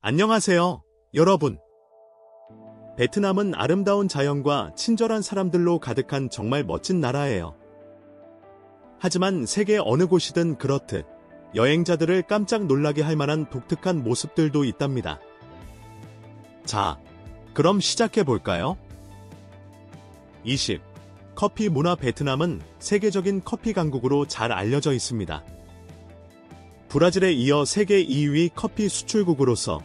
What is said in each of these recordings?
안녕하세요, 여러분. 베트남은 아름다운 자연과 친절한 사람들로 가득한 정말 멋진 나라예요. 하지만 세계 어느 곳이든 그렇듯 여행자들을 깜짝 놀라게 할 만한 독특한 모습들도 있답니다. 자, 그럼 시작해 볼까요? 20. 커피 문화. 베트남은 세계적인 커피 강국으로 잘 알려져 있습니다. 브라질에 이어 세계 2위 커피 수출국으로서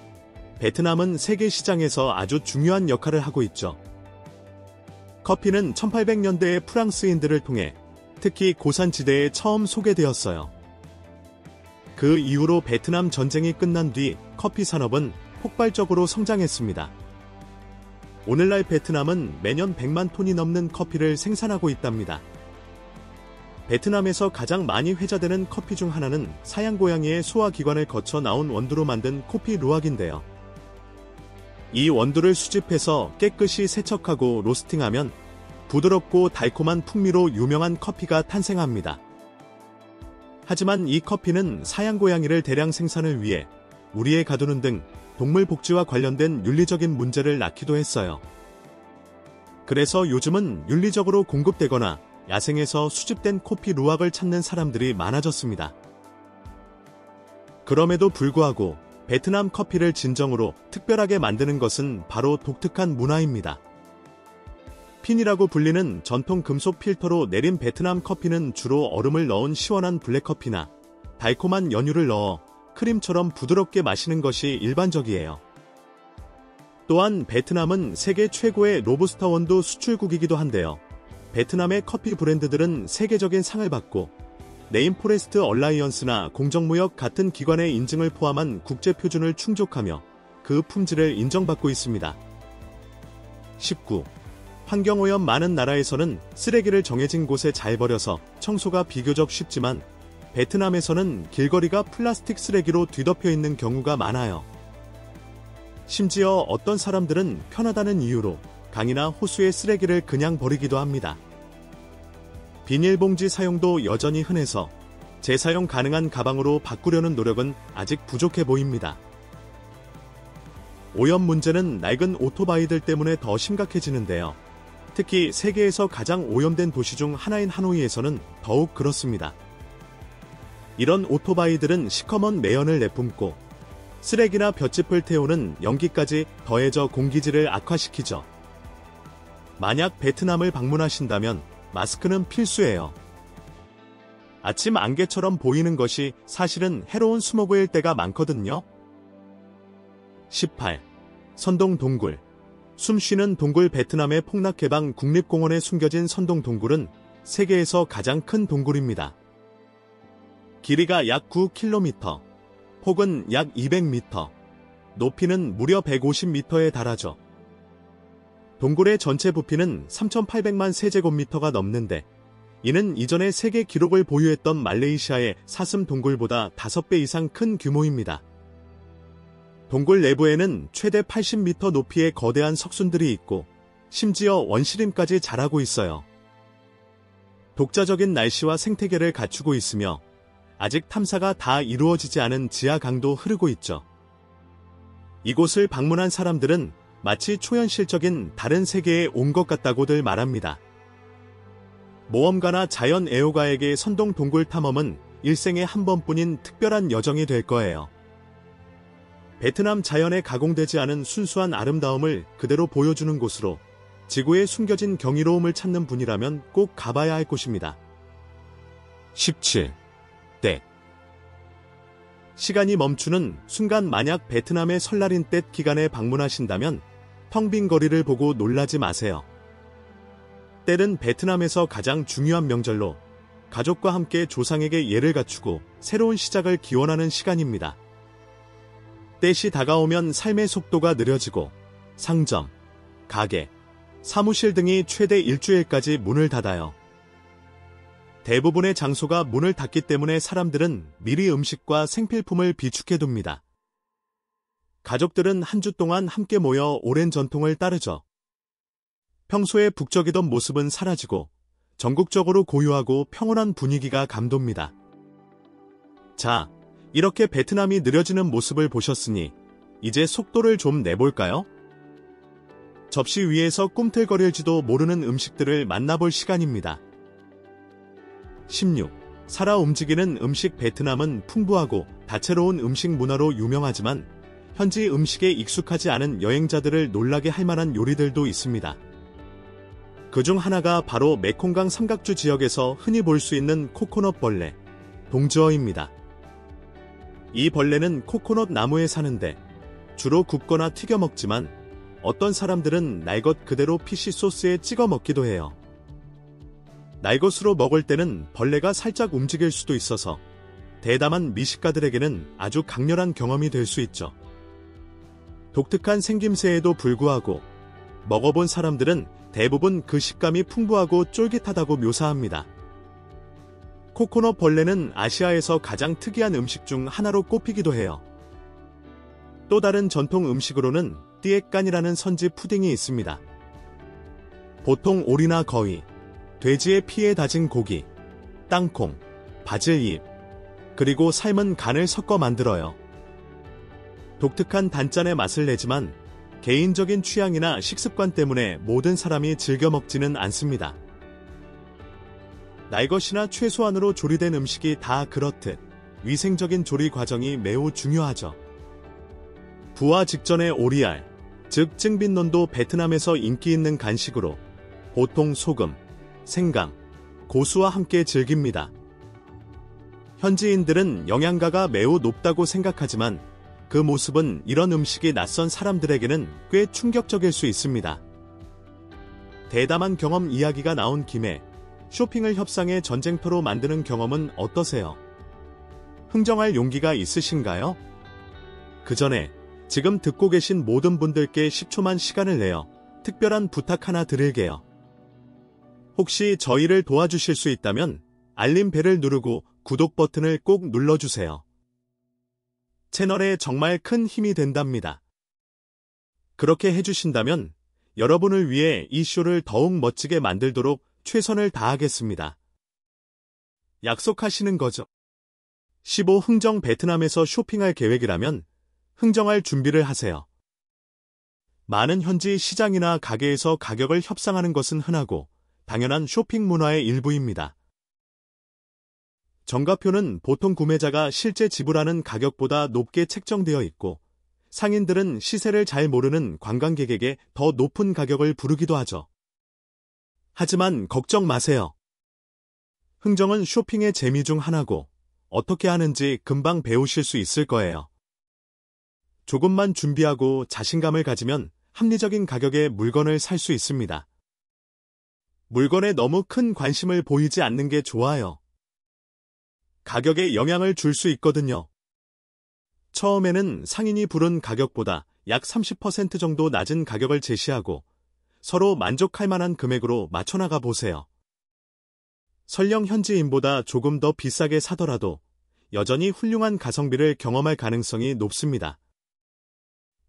베트남은 세계 시장에서 아주 중요한 역할을 하고 있죠. 커피는 1800년대에 프랑스인들을 통해 특히 고산지대에 처음 소개되었어요. 그 이후로 베트남 전쟁이 끝난 뒤 커피 산업은 폭발적으로 성장했습니다. 오늘날 베트남은 매년 100만 톤이 넘는 커피를 생산하고 있답니다. 베트남에서 가장 많이 회자되는 커피 중 하나는 사양고양이의 소화기관을 거쳐 나온 원두로 만든 커피 루악인데요. 이 원두를 수집해서 깨끗이 세척하고 로스팅하면 부드럽고 달콤한 풍미로 유명한 커피가 탄생합니다. 하지만 이 커피는 사양고양이를 대량 생산을 위해 우리에 가두는 등 동물 복지와 관련된 윤리적인 문제를 낳기도 했어요. 그래서 요즘은 윤리적으로 공급되거나 야생에서 수집된 커피 루악을 찾는 사람들이 많아졌습니다. 그럼에도 불구하고 베트남 커피를 진정으로 특별하게 만드는 것은 바로 독특한 문화입니다. 핀이라고 불리는 전통 금속 필터로 내린 베트남 커피는 주로 얼음을 넣은 시원한 블랙커피나 달콤한 연유를 넣어 크림처럼 부드럽게 마시는 것이 일반적이에요. 또한 베트남은 세계 최고의 로부스타 원두 수출국이기도 한데요. 베트남의 커피 브랜드들은 세계적인 상을 받고 네임포레스트 얼라이언스나 공정무역 같은 기관의 인증을 포함한 국제 표준을 충족하며 그 품질을 인정받고 있습니다. 19. 환경오염. 많은 나라에서는 쓰레기를 정해진 곳에 잘 버려서 청소가 비교적 쉽지만 베트남에서는 길거리가 플라스틱 쓰레기로 뒤덮여 있는 경우가 많아요. 심지어 어떤 사람들은 편하다는 이유로 강이나 호수에 쓰레기를 그냥 버리기도 합니다. 비닐봉지 사용도 여전히 흔해서 재사용 가능한 가방으로 바꾸려는 노력은 아직 부족해 보입니다. 오염 문제는 낡은 오토바이들 때문에 더 심각해지는데요. 특히 세계에서 가장 오염된 도시 중 하나인 하노이에서는 더욱 그렇습니다. 이런 오토바이들은 시커먼 매연을 내뿜고 쓰레기나 볏짚을 태우는 연기까지 더해져 공기질을 악화시키죠. 만약 베트남을 방문하신다면 마스크는 필수예요. 아침 안개처럼 보이는 것이 사실은 해로운 스모그일 때가 많거든요. 18. 선동 동굴. 숨쉬는 동굴. 베트남의 폭락해방 국립공원에 숨겨진 선동 동굴은 세계에서 가장 큰 동굴입니다. 길이가 약 9km, 폭은 약 200m, 높이는 무려 150m에 달하죠. 동굴의 전체 부피는 3,800만 세제곱미터가 넘는데 이는 이전에 세계 기록을 보유했던 말레이시아의 사슴 동굴보다 5배 이상 큰 규모입니다. 동굴 내부에는 최대 80m 높이의 거대한 석순들이 있고 심지어 원시림까지 자라고 있어요. 독자적인 날씨와 생태계를 갖추고 있으며 아직 탐사가 다 이루어지지 않은 지하 강도 흐르고 있죠. 이곳을 방문한 사람들은 마치 초현실적인 다른 세계에 온 것 같다고들 말합니다. 모험가나 자연 애호가에게 선동 동굴 탐험은 일생에 한 번뿐인 특별한 여정이 될 거예요. 베트남 자연에 가공되지 않은 순수한 아름다움을 그대로 보여주는 곳으로 지구에 숨겨진 경이로움을 찾는 분이라면 꼭 가봐야 할 곳입니다. 17. 때. 시간이 멈추는 순간. 만약 베트남의 설날인 때 기간에 방문하신다면 텅 빈 거리를 보고 놀라지 마세요. 떼는 베트남에서 가장 중요한 명절로 가족과 함께 조상에게 예를 갖추고 새로운 시작을 기원하는 시간입니다. 떼시 다가오면 삶의 속도가 느려지고 상점, 가게, 사무실 등이 최대 일주일까지 문을 닫아요. 대부분의 장소가 문을 닫기 때문에 사람들은 미리 음식과 생필품을 비축해둡니다. 가족들은 한 주 동안 함께 모여 오랜 전통을 따르죠. 평소에 북적이던 모습은 사라지고 전국적으로 고요하고 평온한 분위기가 감돕니다. 자, 이렇게 베트남이 느려지는 모습을 보셨으니 이제 속도를 좀 내볼까요? 접시 위에서 꿈틀거릴지도 모르는 음식들을 만나볼 시간입니다. 16. 살아 움직이는 음식. 베트남은 풍부하고 다채로운 음식 문화로 유명하지만 현지 음식에 익숙하지 않은 여행자들을 놀라게 할 만한 요리들도 있습니다. 그중 하나가 바로 메콩강 삼각주 지역에서 흔히 볼 수 있는 코코넛 벌레, 동즈어입니다. 이 벌레는 코코넛 나무에 사는데 주로 굽거나 튀겨 먹지만 어떤 사람들은 날것 그대로 피시 소스에 찍어 먹기도 해요. 날것으로 먹을 때는 벌레가 살짝 움직일 수도 있어서 대담한 미식가들에게는 아주 강렬한 경험이 될 수 있죠. 독특한 생김새에도 불구하고 먹어본 사람들은 대부분 그 식감이 풍부하고 쫄깃하다고 묘사합니다. 코코넛 벌레는 아시아에서 가장 특이한 음식 중 하나로 꼽히기도 해요. 또 다른 전통 음식으로는 띠에깐이라는 선지 푸딩이 있습니다. 보통 오리나 거위, 돼지의 피에 다진 고기, 땅콩, 바질잎, 그리고 삶은 간을 섞어 만들어요. 독특한 단짠의 맛을 내지만 개인적인 취향이나 식습관 때문에 모든 사람이 즐겨 먹지는 않습니다. 날것이나 최소한으로 조리된 음식이 다 그렇듯 위생적인 조리 과정이 매우 중요하죠. 부화 직전의 오리알, 즉 찡빈논도 베트남에서 인기 있는 간식으로 보통 소금, 생강, 고수와 함께 즐깁니다. 현지인들은 영양가가 매우 높다고 생각하지만 그 모습은 이런 음식이 낯선 사람들에게는 꽤 충격적일 수 있습니다. 대담한 경험 이야기가 나온 김에 쇼핑을 협상의 전쟁터로 만드는 경험은 어떠세요? 흥정할 용기가 있으신가요? 그 전에 지금 듣고 계신 모든 분들께 10초만 시간을 내어 특별한 부탁 하나 드릴게요. 혹시 저희를 도와주실 수 있다면 알림벨을 누르고 구독 버튼을 꼭 눌러주세요. 채널에 정말 큰 힘이 된답니다. 그렇게 해주신다면 여러분을 위해 이 쇼를 더욱 멋지게 만들도록 최선을 다하겠습니다. 약속하시는 거죠? 15. 흥정. 베트남에서 쇼핑할 계획이라면 흥정할 준비를 하세요. 많은 현지 시장이나 가게에서 가격을 협상하는 것은 흔하고 당연한 쇼핑 문화의 일부입니다. 정가표는 보통 구매자가 실제 지불하는 가격보다 높게 책정되어 있고 상인들은 시세를 잘 모르는 관광객에게 더 높은 가격을 부르기도 하죠. 하지만 걱정 마세요. 흥정은 쇼핑의 재미 중 하나고 어떻게 하는지 금방 배우실 수 있을 거예요. 조금만 준비하고 자신감을 가지면 합리적인 가격의 물건을 살 수 있습니다. 물건에 너무 큰 관심을 보이지 않는 게 좋아요. 가격에 영향을 줄 수 있거든요. 처음에는 상인이 부른 가격보다 약 30% 정도 낮은 가격을 제시하고 서로 만족할 만한 금액으로 맞춰나가 보세요. 설령 현지인보다 조금 더 비싸게 사더라도 여전히 훌륭한 가성비를 경험할 가능성이 높습니다.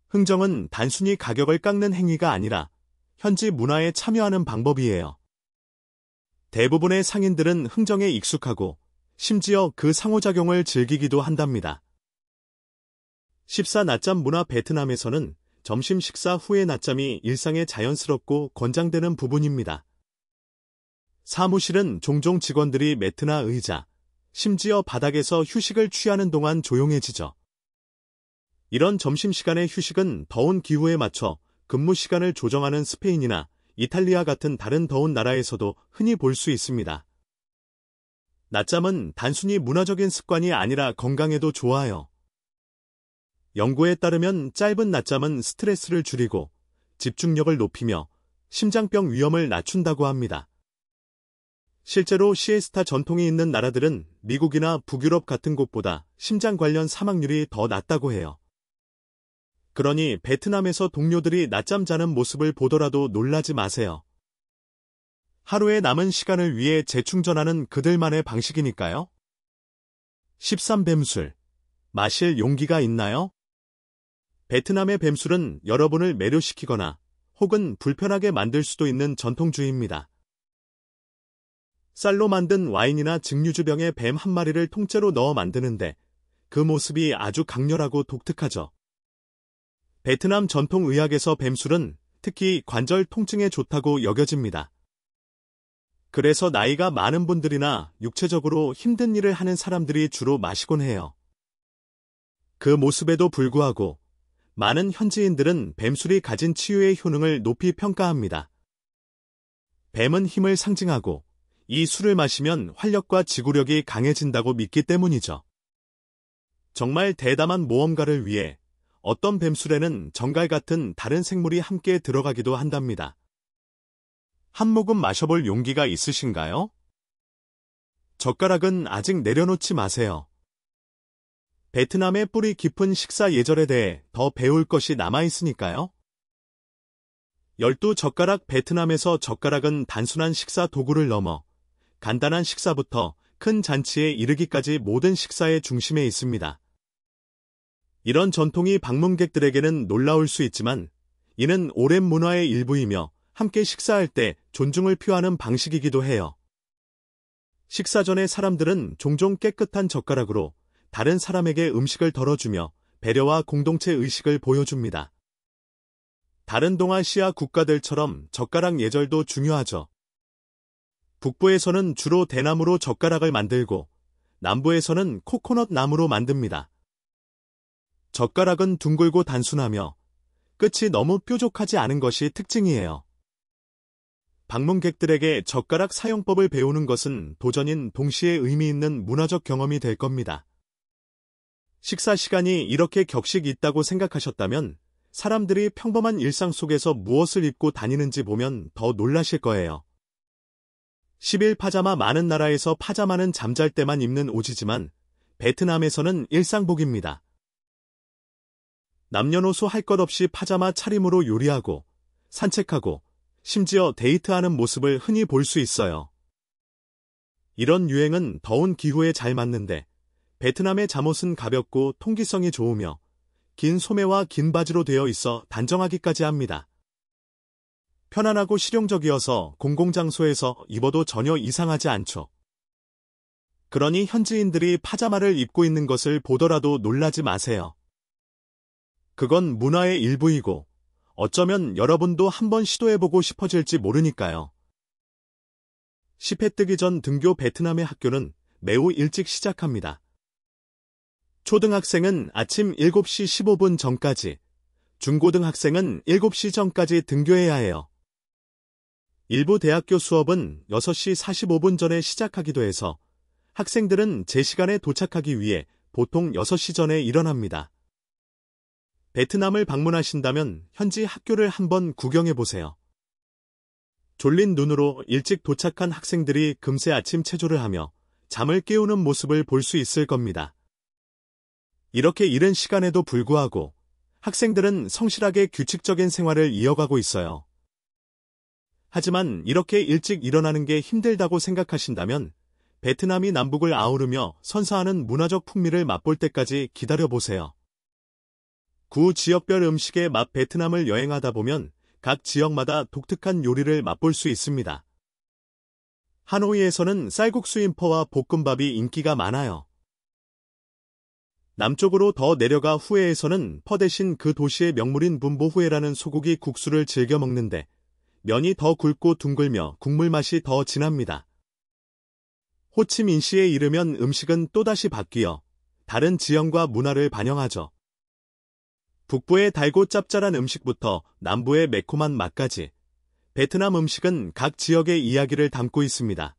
흥정은 단순히 가격을 깎는 행위가 아니라 현지 문화에 참여하는 방법이에요. 대부분의 상인들은 흥정에 익숙하고 심지어 그 상호작용을 즐기기도 한답니다. 14. 낮잠 문화. 베트남에서는 점심 식사 후의 낮잠이 일상에 자연스럽고 권장되는 부분입니다. 사무실은 종종 직원들이 매트나 의자, 심지어 바닥에서 휴식을 취하는 동안 조용해지죠. 이런 점심시간의 휴식은 더운 기후에 맞춰 근무 시간을 조정하는 스페인이나 이탈리아 같은 다른 더운 나라에서도 흔히 볼 수 있습니다. 낮잠은 단순히 문화적인 습관이 아니라 건강에도 좋아요. 연구에 따르면 짧은 낮잠은 스트레스를 줄이고 집중력을 높이며 심장병 위험을 낮춘다고 합니다. 실제로 시에스타 전통이 있는 나라들은 미국이나 북유럽 같은 곳보다 심장 관련 사망률이 더 낮다고 해요. 그러니 베트남에서 동료들이 낮잠 자는 모습을 보더라도 놀라지 마세요. 하루의 남은 시간을 위해 재충전하는 그들만의 방식이니까요. 13. 뱀술. 마실 용기가 있나요? 베트남의 뱀술은 여러분을 매료시키거나 혹은 불편하게 만들 수도 있는 전통주의입니다. 쌀로 만든 와인이나 증류주병에 뱀 한 마리를 통째로 넣어 만드는데 그 모습이 아주 강렬하고 독특하죠. 베트남 전통 의학에서 뱀술은 특히 관절 통증에 좋다고 여겨집니다. 그래서 나이가 많은 분들이나 육체적으로 힘든 일을 하는 사람들이 주로 마시곤 해요. 그 모습에도 불구하고 많은 현지인들은 뱀술이 가진 치유의 효능을 높이 평가합니다. 뱀은 힘을 상징하고 이 술을 마시면 활력과 지구력이 강해진다고 믿기 때문이죠. 정말 대담한 모험가를 위해 어떤 뱀술에는 정갈 같은 다른 생물이 함께 들어가기도 한답니다. 한 모금 마셔볼 용기가 있으신가요? 젓가락은 아직 내려놓지 마세요. 베트남의 뿌리 깊은 식사 예절에 대해 더 배울 것이 남아있으니까요. 12젓가락 베트남에서 젓가락은 단순한 식사 도구를 넘어 간단한 식사부터 큰 잔치에 이르기까지 모든 식사의 중심에 있습니다. 이런 전통이 방문객들에게는 놀라울 수 있지만 이는 오랜 문화의 일부이며 함께 식사할 때 존중을 표하는 방식이기도 해요. 식사 전에 사람들은 종종 깨끗한 젓가락으로 다른 사람에게 음식을 덜어주며 배려와 공동체 의식을 보여줍니다. 다른 동아시아 국가들처럼 젓가락 예절도 중요하죠. 북부에서는 주로 대나무로 젓가락을 만들고 남부에서는 코코넛 나무로 만듭니다. 젓가락은 둥글고 단순하며 끝이 너무 뾰족하지 않은 것이 특징이에요. 방문객들에게 젓가락 사용법을 배우는 것은 도전인 동시에 의미 있는 문화적 경험이 될 겁니다. 식사 시간이 이렇게 격식이 있다고 생각하셨다면 사람들이 평범한 일상 속에서 무엇을 입고 다니는지 보면 더 놀라실 거예요. 10일 파자마. 많은 나라에서 파자마는 잠잘 때만 입는 옷이지만 베트남에서는 일상복입니다. 남녀노소 할 것 없이 파자마 차림으로 요리하고 산책하고 심지어 데이트하는 모습을 흔히 볼 수 있어요. 이런 유행은 더운 기후에 잘 맞는데 베트남의 잠옷은 가볍고 통기성이 좋으며 긴 소매와 긴 바지로 되어 있어 단정하기까지 합니다. 편안하고 실용적이어서 공공장소에서 입어도 전혀 이상하지 않죠. 그러니 현지인들이 파자마를 입고 있는 것을 보더라도 놀라지 마세요. 그건 문화의 일부이고 어쩌면 여러분도 한번 시도해보고 싶어질지 모르니까요. 10회 뜨기 전 등교. 베트남의 학교는 매우 일찍 시작합니다. 초등학생은 아침 7시 15분 전까지, 중고등학생은 7시 전까지 등교해야 해요. 일부 대학교 수업은 6시 45분 전에 시작하기도 해서 학생들은 제 시간에 도착하기 위해 보통 6시 전에 일어납니다. 베트남을 방문하신다면 현지 학교를 한번 구경해보세요. 졸린 눈으로 일찍 도착한 학생들이 금세 아침 체조를 하며 잠을 깨우는 모습을 볼 수 있을 겁니다. 이렇게 이른 시간에도 불구하고 학생들은 성실하게 규칙적인 생활을 이어가고 있어요. 하지만 이렇게 일찍 일어나는 게 힘들다고 생각하신다면 베트남이 남북을 아우르며 선사하는 문화적 풍미를 맛볼 때까지 기다려보세요. 구 지역별 음식의 맛. 베트남을 여행하다 보면 각 지역마다 독특한 요리를 맛볼 수 있습니다. 하노이에서는 쌀국수 인퍼와 볶음밥이 인기가 많아요. 남쪽으로 더 내려가 후에에서는 퍼 대신 그 도시의 명물인 분보후에라는 소고기 국수를 즐겨 먹는데 면이 더 굵고 둥글며 국물 맛이 더 진합니다. 호치민시에 이르면 음식은 또다시 바뀌어 다른 지형과 문화를 반영하죠. 북부의 달고 짭짤한 음식부터 남부의 매콤한 맛까지 베트남 음식은 각 지역의 이야기를 담고 있습니다.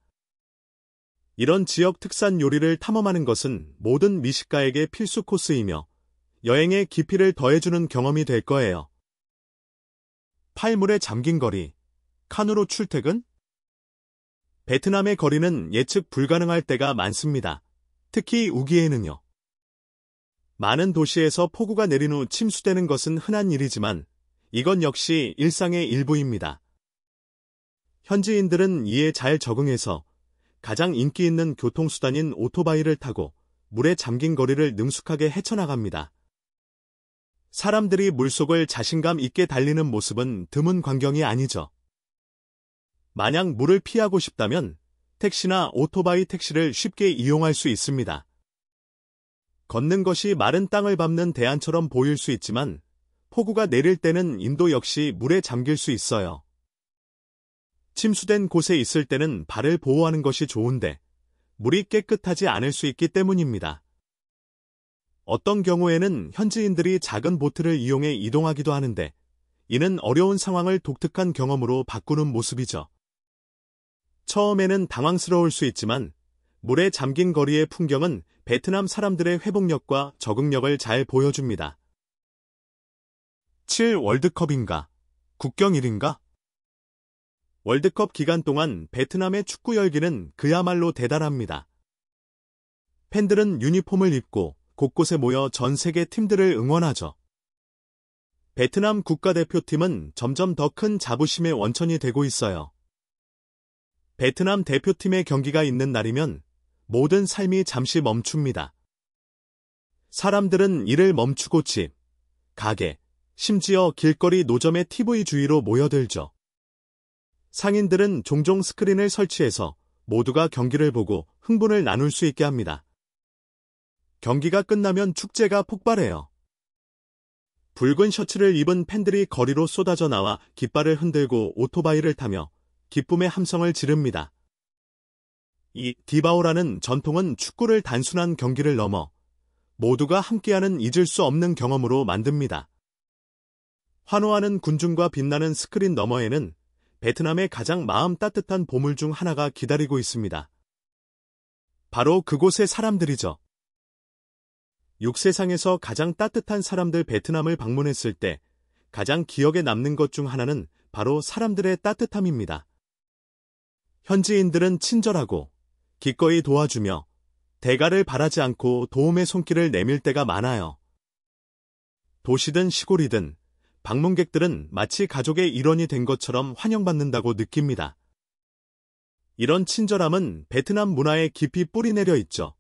이런 지역 특산 요리를 탐험하는 것은 모든 미식가에게 필수 코스이며 여행의 깊이를 더해주는 경험이 될 거예요. 팔물에 잠긴 거리, 칸으로 출퇴근? 베트남의 거리는 예측 불가능할 때가 많습니다. 특히 우기에는요. 많은 도시에서 폭우가 내린 후 침수되는 것은 흔한 일이지만 이건 역시 일상의 일부입니다. 현지인들은 이에 잘 적응해서 가장 인기 있는 교통수단인 오토바이를 타고 물에 잠긴 거리를 능숙하게 헤쳐나갑니다. 사람들이 물속을 자신감 있게 달리는 모습은 드문 광경이 아니죠. 만약 물을 피하고 싶다면 택시나 오토바이 택시를 쉽게 이용할 수 있습니다. 걷는 것이 마른 땅을 밟는 대안처럼 보일 수 있지만 폭우가 내릴 때는 인도 역시 물에 잠길 수 있어요. 침수된 곳에 있을 때는 발을 보호하는 것이 좋은데 물이 깨끗하지 않을 수 있기 때문입니다. 어떤 경우에는 현지인들이 작은 보트를 이용해 이동하기도 하는데 이는 어려운 상황을 독특한 경험으로 바꾸는 모습이죠. 처음에는 당황스러울 수 있지만 물에 잠긴 거리의 풍경은 베트남 사람들의 회복력과 적응력을 잘 보여줍니다. 7. 월드컵인가? 국경일인가? 월드컵 기간 동안 베트남의 축구 열기는 그야말로 대단합니다. 팬들은 유니폼을 입고 곳곳에 모여 전 세계 팀들을 응원하죠. 베트남 국가대표팀은 점점 더 큰 자부심의 원천이 되고 있어요. 베트남 대표팀의 경기가 있는 날이면 모든 삶이 잠시 멈춥니다. 사람들은 일을 멈추고 집, 가게, 심지어 길거리 노점의 TV 주위로 모여들죠. 상인들은 종종 스크린을 설치해서 모두가 경기를 보고 흥분을 나눌 수 있게 합니다. 경기가 끝나면 축제가 폭발해요. 붉은 셔츠를 입은 팬들이 거리로 쏟아져 나와 깃발을 흔들고 오토바이를 타며 기쁨의 함성을 지릅니다. 이 디바오라는 전통은 축구를 단순한 경기를 넘어 모두가 함께하는 잊을 수 없는 경험으로 만듭니다. 환호하는 군중과 빛나는 스크린 너머에는 베트남의 가장 마음 따뜻한 보물 중 하나가 기다리고 있습니다. 바로 그곳의 사람들이죠. 육세상에서 가장 따뜻한 사람들 베트남을 방문했을 때 가장 기억에 남는 것 중 하나는 바로 사람들의 따뜻함입니다. 현지인들은 친절하고 기꺼이 도와주며 대가를 바라지 않고 도움의 손길을 내밀 때가 많아요. 도시든 시골이든 방문객들은 마치 가족의 일원이 된 것처럼 환영받는다고 느낍니다. 이런 친절함은 베트남 문화에 깊이 뿌리내려 있죠.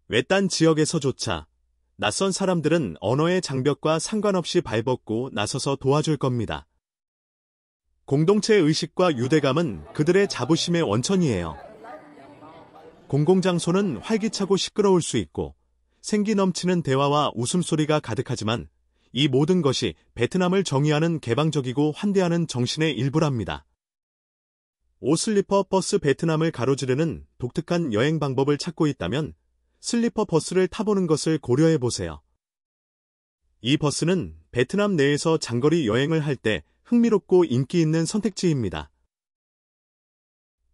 외딴 지역에서조차 낯선 사람들은 언어의 장벽과 상관없이 발벗고 나서서 도와줄 겁니다. 공동체 의식과 유대감은 그들의 자부심의 원천이에요. 공공장소는 활기차고 시끄러울 수 있고 생기 넘치는 대화와 웃음소리가 가득하지만 이 모든 것이 베트남을 정의하는 개방적이고 환대하는 정신의 일부랍니다. 오슬리퍼 버스 베트남을 가로지르는 독특한 여행 방법을 찾고 있다면 슬리퍼 버스를 타보는 것을 고려해보세요. 이 버스는 베트남 내에서 장거리 여행을 할 때 흥미롭고 인기 있는 선택지입니다.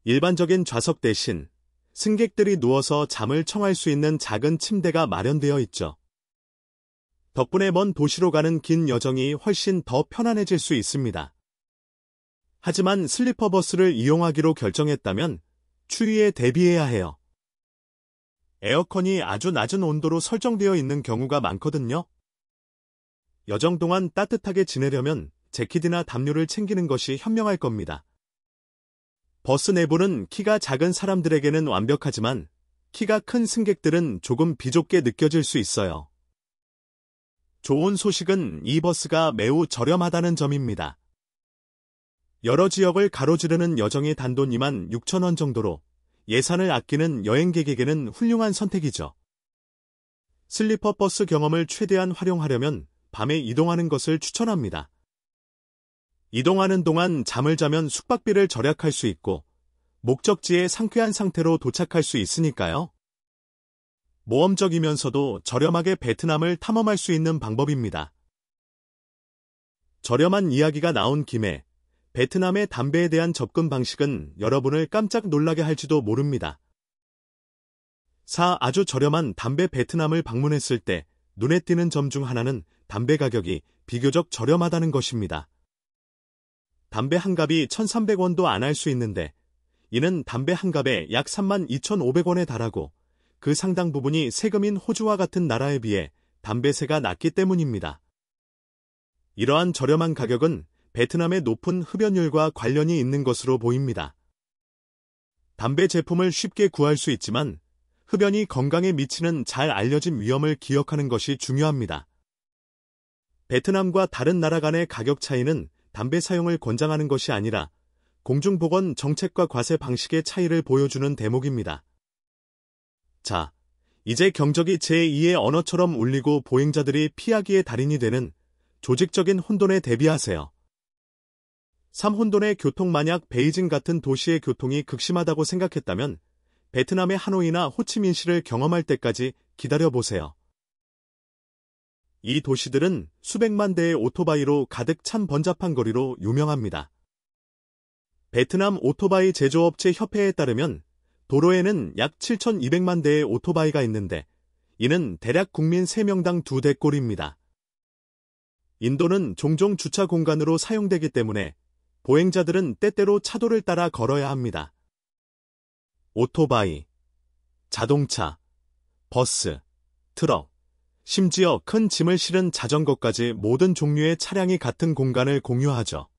일반적인 좌석 대신 승객들이 누워서 잠을 청할 수 있는 작은 침대가 마련되어 있죠. 덕분에 먼 도시로 가는 긴 여정이 훨씬 더 편안해질 수 있습니다. 하지만 슬리퍼 버스를 이용하기로 결정했다면 추위에 대비해야 해요. 에어컨이 아주 낮은 온도로 설정되어 있는 경우가 많거든요. 여정 동안 따뜻하게 지내려면 재킷이나 담요를 챙기는 것이 현명할 겁니다. 버스 내부는 키가 작은 사람들에게는 완벽하지만 키가 큰 승객들은 조금 비좁게 느껴질 수 있어요. 좋은 소식은 이 버스가 매우 저렴하다는 점입니다. 여러 지역을 가로지르는 여정이 단돈 26,000원 정도로 예산을 아끼는 여행객에게는 훌륭한 선택이죠. 슬리퍼 버스 경험을 최대한 활용하려면 밤에 이동하는 것을 추천합니다. 이동하는 동안 잠을 자면 숙박비를 절약할 수 있고 목적지에 상쾌한 상태로 도착할 수 있으니까요. 모험적이면서도 저렴하게 베트남을 탐험할 수 있는 방법입니다. 저렴한 이야기가 나온 김에 베트남의 담배에 대한 접근 방식은 여러분을 깜짝 놀라게 할지도 모릅니다. 아주 저렴한 담배 베트남을 방문했을 때 눈에 띄는 점 중 하나는 담배 가격이 비교적 저렴하다는 것입니다. 담배 한 갑이 1,300원도 안 할 수 있는데 이는 담배 한 갑에 약 32,500원에 달하고 그 상당 부분이 세금인 호주와 같은 나라에 비해 담배세가 낮기 때문입니다. 이러한 저렴한 가격은 베트남의 높은 흡연율과 관련이 있는 것으로 보입니다. 담배 제품을 쉽게 구할 수 있지만 흡연이 건강에 미치는 잘 알려진 위험을 기억하는 것이 중요합니다. 베트남과 다른 나라 간의 가격 차이는 담배 사용을 권장하는 것이 아니라 공중보건 정책과 과세 방식의 차이를 보여주는 대목입니다. 자, 이제 경적이 제2의 언어처럼 울리고 보행자들이 피하기의 달인이 되는 조직적인 혼돈에 대비하세요. 3. 혼돈의 교통. 만약 베이징 같은 도시의 교통이 극심하다고 생각했다면 베트남의 하노이나 호치민시를 경험할 때까지 기다려보세요. 이 도시들은 수백만 대의 오토바이로 가득 찬 번잡한 거리로 유명합니다. 베트남 오토바이 제조업체 협회에 따르면 도로에는 약 7,200만 대의 오토바이가 있는데 이는 대략 국민 3명당 2대꼴입니다. 인도는 종종 주차 공간으로 사용되기 때문에 보행자들은 때때로 차도를 따라 걸어야 합니다. 오토바이, 자동차, 버스, 트럭, 심지어 큰 짐을 실은 자전거까지 모든 종류의 차량이 같은 공간을 공유하죠.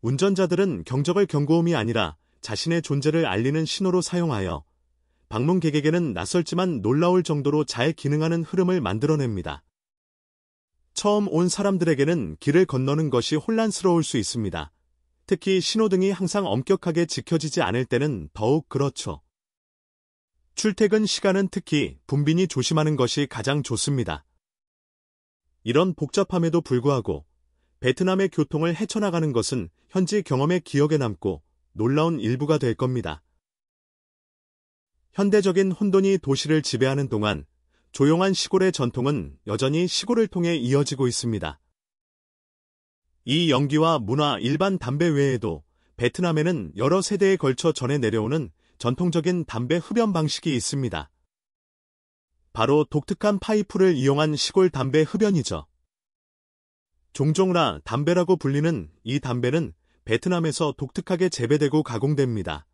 운전자들은 경적을 경고음이 아니라 자신의 존재를 알리는 신호로 사용하여 방문객에게는 낯설지만 놀라울 정도로 잘 기능하는 흐름을 만들어냅니다. 처음 온 사람들에게는 길을 건너는 것이 혼란스러울 수 있습니다. 특히 신호등이 항상 엄격하게 지켜지지 않을 때는 더욱 그렇죠. 출퇴근 시간은 특히 분빈이 조심하는 것이 가장 좋습니다. 이런 복잡함에도 불구하고 베트남의 교통을 헤쳐나가는 것은 현지 경험의 기억에 남고 놀라운 일부가 될 겁니다. 현대적인 혼돈이 도시를 지배하는 동안 조용한 시골의 전통은 여전히 시골을 통해 이어지고 있습니다. 이 연기와 문화, 일반 담배 외에도 베트남에는 여러 세대에 걸쳐 전해 내려오는 전통적인 담배 흡연 방식이 있습니다. 바로 독특한 파이프를 이용한 시골 담배 흡연이죠. 종종라 담배라고 불리는 이 담배는 베트남에서 독특하게 재배되고 가공됩니다.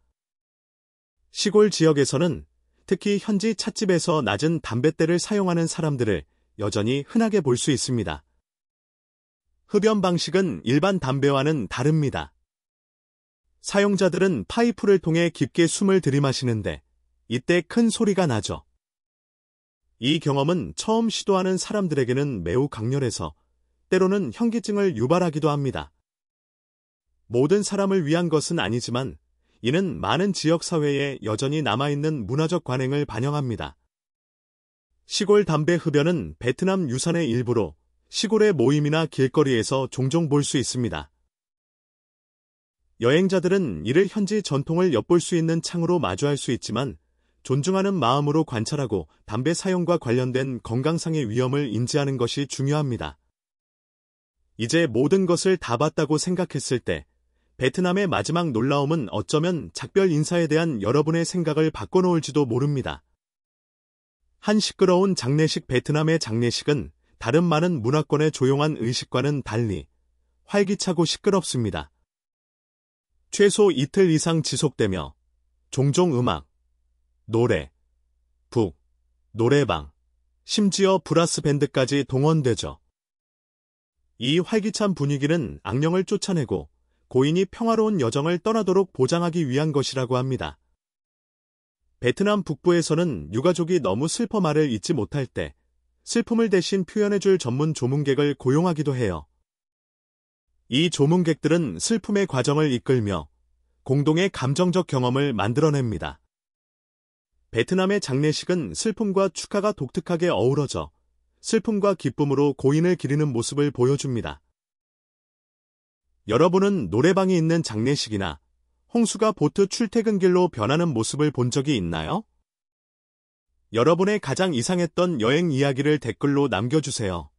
시골 지역에서는 특히 현지 찻집에서 낮은 담뱃대를 사용하는 사람들을 여전히 흔하게 볼 수 있습니다. 흡연 방식은 일반 담배와는 다릅니다. 사용자들은 파이프를 통해 깊게 숨을 들이마시는데 이때 큰 소리가 나죠. 이 경험은 처음 시도하는 사람들에게는 매우 강렬해서 때로는 현기증을 유발하기도 합니다. 모든 사람을 위한 것은 아니지만 이는 많은 지역사회에 여전히 남아있는 문화적 관행을 반영합니다. 시골 담배 흡연은 베트남 유산의 일부로 시골의 모임이나 길거리에서 종종 볼 수 있습니다. 여행자들은 이를 현지 전통을 엿볼 수 있는 창으로 마주할 수 있지만 존중하는 마음으로 관찰하고 담배 사용과 관련된 건강상의 위험을 인지하는 것이 중요합니다. 이제 모든 것을 다 봤다고 생각했을 때 베트남의 마지막 놀라움은 어쩌면 작별 인사에 대한 여러분의 생각을 바꿔놓을지도 모릅니다. 한 시끄러운 장례식. 베트남의 장례식은 다른 많은 문화권의 조용한 의식과는 달리 활기차고 시끄럽습니다. 최소 이틀 이상 지속되며 종종 음악, 노래, 북, 노래방, 심지어 브라스 밴드까지 동원되죠. 이 활기찬 분위기는 악령을 쫓아내고 고인이 평화로운 여정을 떠나도록 보장하기 위한 것이라고 합니다. 베트남 북부에서는 유가족이 너무 슬퍼 말을 잇지 못할 때 슬픔을 대신 표현해줄 전문 조문객을 고용하기도 해요. 이 조문객들은 슬픔의 과정을 이끌며 공동의 감정적 경험을 만들어냅니다. 베트남의 장례식은 슬픔과 축하가 독특하게 어우러져 슬픔과 기쁨으로 고인을 기리는 모습을 보여줍니다. 여러분은 노래방이 있는 장례식이나 홍수가 보트 출퇴근길로 변하는 모습을 본 적이 있나요? 여러분의 가장 이상했던 여행 이야기를 댓글로 남겨주세요.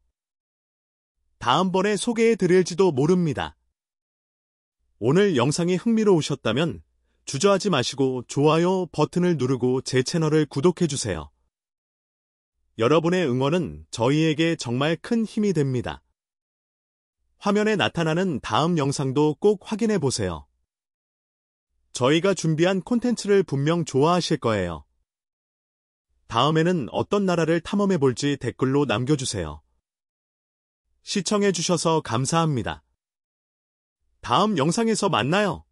다음번에 소개해드릴지도 모릅니다. 오늘 영상이 흥미로우셨다면 주저하지 마시고 좋아요 버튼을 누르고 제 채널을 구독해주세요. 여러분의 응원은 저희에게 정말 큰 힘이 됩니다. 화면에 나타나는 다음 영상도 꼭 확인해보세요. 저희가 준비한 콘텐츠를 분명 좋아하실 거예요. 다음에는 어떤 나라를 탐험해볼지 댓글로 남겨주세요. 시청해주셔서 감사합니다. 다음 영상에서 만나요.